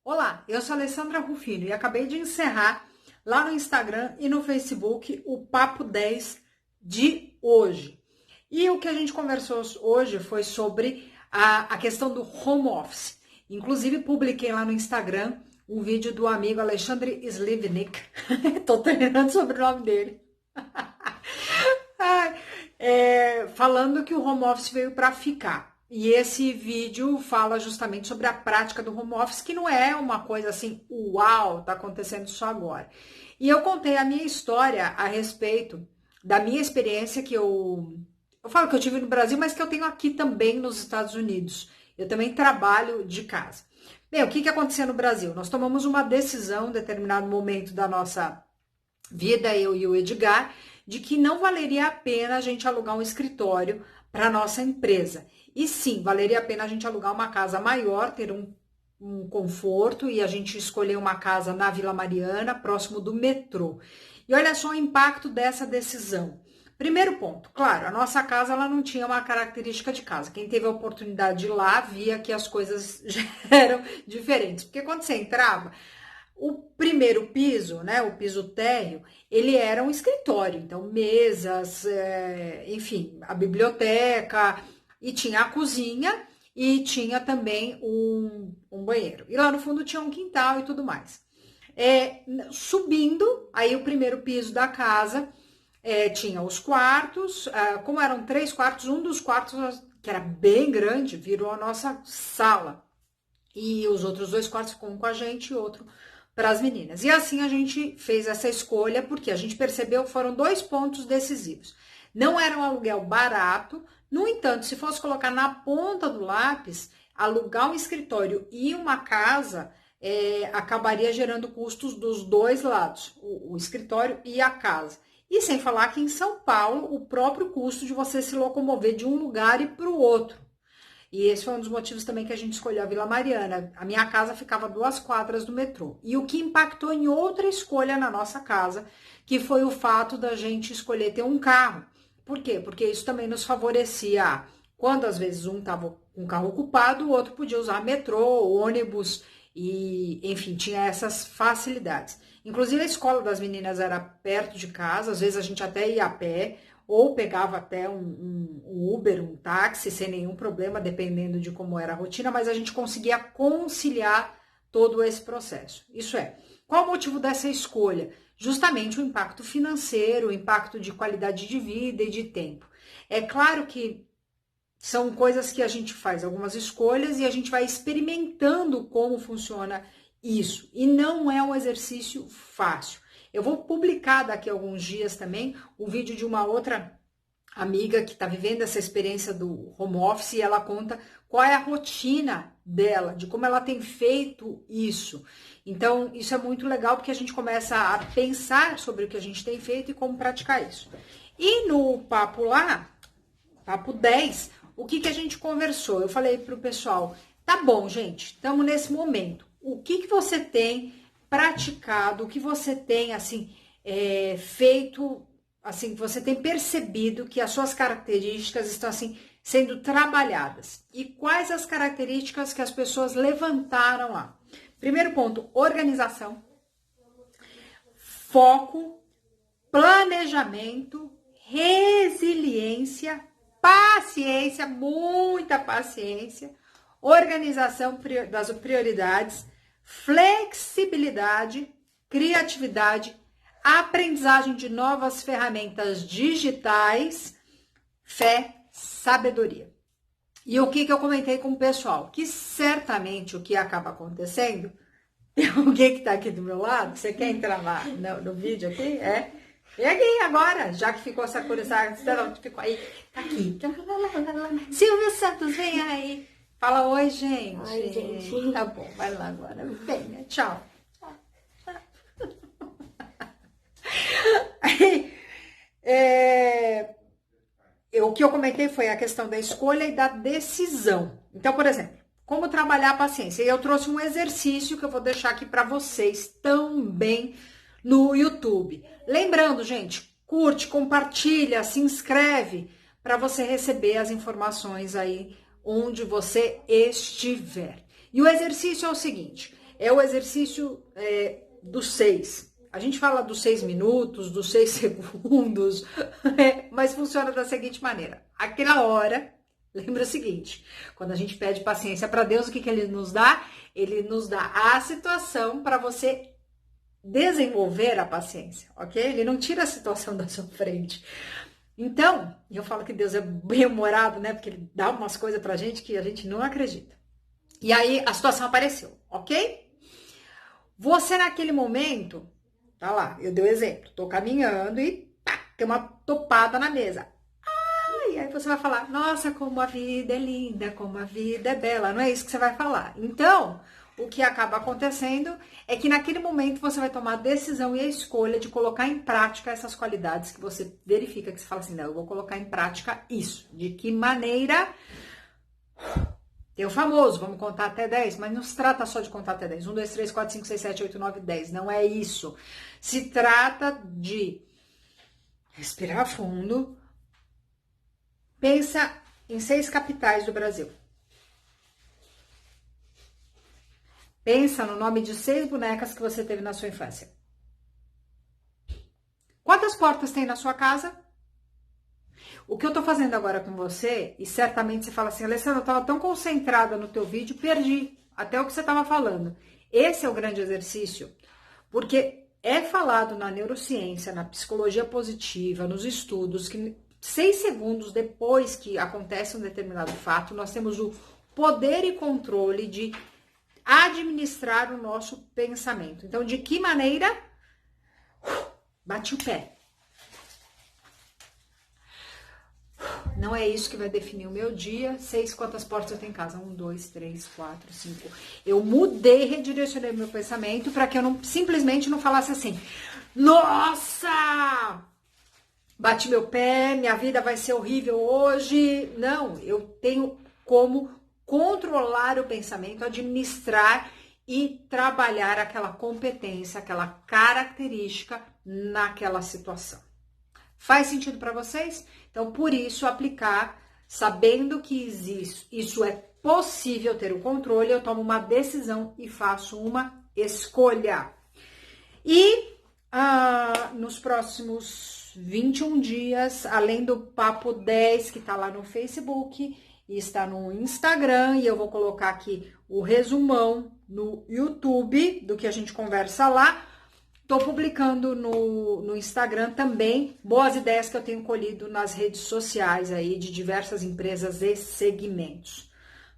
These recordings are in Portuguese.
Olá, eu sou a Alessandra Rufino e acabei de encerrar lá no Instagram e no Facebook o Papo 10 de hoje. E o que a gente conversou hoje foi sobre a questão do home office. Inclusive, publiquei lá no Instagram um vídeo do amigo Alexandre Slivnik. Tô treinando sobre o nome dele. Falando que o home office veio para ficar. E esse vídeo fala justamente sobre a prática do home office, que não é uma coisa assim, uau, tá acontecendo só agora. E eu contei a minha história a respeito da minha experiência que eu falo que eu tive no Brasil, mas que eu tenho aqui também nos Estados Unidos. Eu também trabalho de casa. Bem, o que aconteceu no Brasil? Nós tomamos uma decisão em determinado momento da nossa vida, eu e o Edgar, de que não valeria a pena a gente alugar um escritório para nossa empresa. E sim, valeria a pena a gente alugar uma casa maior, ter um conforto, e a gente escolher uma casa na Vila Mariana, próximo do metrô. E olha só o impacto dessa decisão. Primeiro ponto, claro, a nossa casa ela não tinha uma característica de casa. Quem teve a oportunidade de ir lá via que as coisas já eram diferentes. Porque quando você entrava, o primeiro piso, né, o piso térreo, ele era um escritório. Então, mesas, enfim, a biblioteca, e tinha a cozinha e tinha também um banheiro. E lá no fundo tinha um quintal e tudo mais. Subindo, aí o primeiro piso da casa, tinha os quartos, como eram 3 quartos, um dos quartos, que era bem grande, virou a nossa sala. E os outros 2 quartos ficam com a gente e outro para as meninas. E assim a gente fez essa escolha, porque a gente percebeu que foram 2 pontos decisivos. Não era um aluguel barato, no entanto, se fosse colocar na ponta do lápis, alugar um escritório e uma casa, acabaria gerando custos dos 2 lados, o escritório e a casa. E sem falar que em São Paulo, o próprio custo de você se locomover de um lugar e para o outro. E esse foi um dos motivos também que a gente escolheu a Vila Mariana. A minha casa ficava a 2 quadras do metrô. E o que impactou em outra escolha na nossa casa, que foi o fato da gente escolher ter um carro. Por quê? Porque isso também nos favorecia. Quando às vezes um estava com o carro ocupado, o outro podia usar metrô, ônibus, e enfim, tinha essas facilidades. Inclusive a escola das meninas era perto de casa, às vezes a gente até ia a pé, ou pegava até um Uber, um táxi, sem nenhum problema, dependendo de como era a rotina, mas a gente conseguia conciliar todo esse processo. Isso é, qual o motivo dessa escolha? Justamente o impacto financeiro, o impacto de qualidade de vida e de tempo. É claro que são coisas que a gente faz algumas escolhas e a gente vai experimentando como funciona isso. E não é um exercício fácil. Eu vou publicar daqui a alguns dias também um vídeo de uma outra amiga que está vivendo essa experiência do home office e ela conta qual é a rotina dela, de como ela tem feito isso. Então, isso é muito legal porque a gente começa a pensar sobre o que a gente tem feito e como praticar isso. E no papo lá, papo 10, o que a gente conversou? Eu falei para o pessoal, tá bom, gente, estamos nesse momento. O que você tem praticado, o que você tem, assim, feito, assim, você tem percebido que as suas características estão, assim, sendo trabalhadas? E quais as características que as pessoas levantaram lá? Primeiro ponto, organização, foco, planejamento, resiliência, paciência, muita paciência, organização das prioridades, flexibilidade, criatividade, aprendizagem de novas ferramentas digitais, fé, sabedoria. E o que eu comentei com o pessoal? Que certamente o que acaba acontecendo, tem alguém que está aqui do meu lado, você quer entrar no vídeo aqui? Vem aqui agora, já que ficou essa curiosidade, ficou aí, tá aqui. Silvio Santos, vem aí. Fala oi, gente. Oi, gente. Tá bom, vai lá agora. Venha, tchau. Aí, o que eu comentei foi a questão da escolha e da decisão. Então, por exemplo, como trabalhar a paciência. E eu trouxe um exercício que eu vou deixar aqui para vocês também no YouTube. Lembrando, gente, curte, compartilha, se inscreve para você receber as informações aí onde você estiver. E o exercício é o seguinte, é o exercício dos 6. A gente fala dos 6 minutos, dos 6 segundos, mas funciona da seguinte maneira. Aquela hora, lembra o seguinte, quando a gente pede paciência para Deus, o que Ele nos dá? Ele nos dá a situação para você desenvolver a paciência, ok? Ele não tira a situação da sua frente. Então, eu falo que Deus é bem-humorado, né? Porque Ele dá umas coisas pra gente que a gente não acredita. E aí, a situação apareceu, ok? Você, naquele momento, tá lá, eu dei o exemplo, tô caminhando e pá, tem uma topada na mesa. E aí você vai falar, nossa, como a vida é linda, como a vida é bela. Não é isso que você vai falar. Então, o que acaba acontecendo é que naquele momento você vai tomar a decisão e a escolha de colocar em prática essas qualidades que você verifica, que você fala assim, não, eu vou colocar em prática isso. De que maneira? Tem o famoso, vamos contar até 10, mas não se trata só de contar até 10. 1, 2, 3, 4, 5, 6, 7, 8, 9, 10. Não é isso. Se trata de respirar fundo. Pensa em 6 capitais do Brasil. Pensa no nome de 6 bonecas que você teve na sua infância. Quantas portas tem na sua casa? O que eu tô fazendo agora com você, e certamente você fala assim, Alessandra, eu tava tão concentrada no teu vídeo, perdi até o que você tava falando. Esse é o grande exercício, porque é falado na neurociência, na psicologia positiva, nos estudos, que 6 segundos depois que acontece um determinado fato, nós temos o poder e controle de administrar o nosso pensamento. Então, de que maneira? Bate o pé. Não é isso que vai definir o meu dia. 6, quantas portas eu tenho em casa? 1, 2, 3, 4, 5. Eu mudei, redirecionei meu pensamento para que eu simplesmente não falasse assim, nossa, bati meu pé, minha vida vai ser horrível hoje. Não, eu tenho como controlar o pensamento, administrar e trabalhar aquela competência, aquela característica naquela situação. Faz sentido para vocês? Então, por isso, aplicar, sabendo que isso é possível ter o controle, eu tomo uma decisão e faço uma escolha. E nos próximos 21 dias, além do Papo 10, que está lá no Facebook, e está no Instagram, e eu vou colocar aqui o resumão no YouTube do que a gente conversa lá. Tô publicando no Instagram também boas ideias que eu tenho colhido nas redes sociais aí de diversas empresas e segmentos.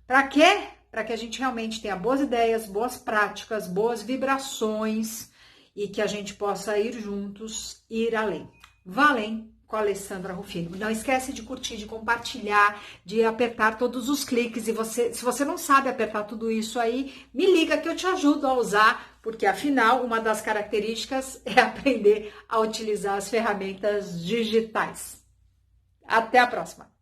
Para quê? Para que a gente realmente tenha boas ideias, boas práticas, boas vibrações e que a gente possa ir juntos, ir além. Valem! Com a Alessandra Rufino. Não esquece de curtir, de compartilhar, de apertar todos os cliques. E se você não sabe apertar tudo isso aí, me liga que eu te ajudo a usar, porque afinal, uma das características é aprender a utilizar as ferramentas digitais. Até a próxima!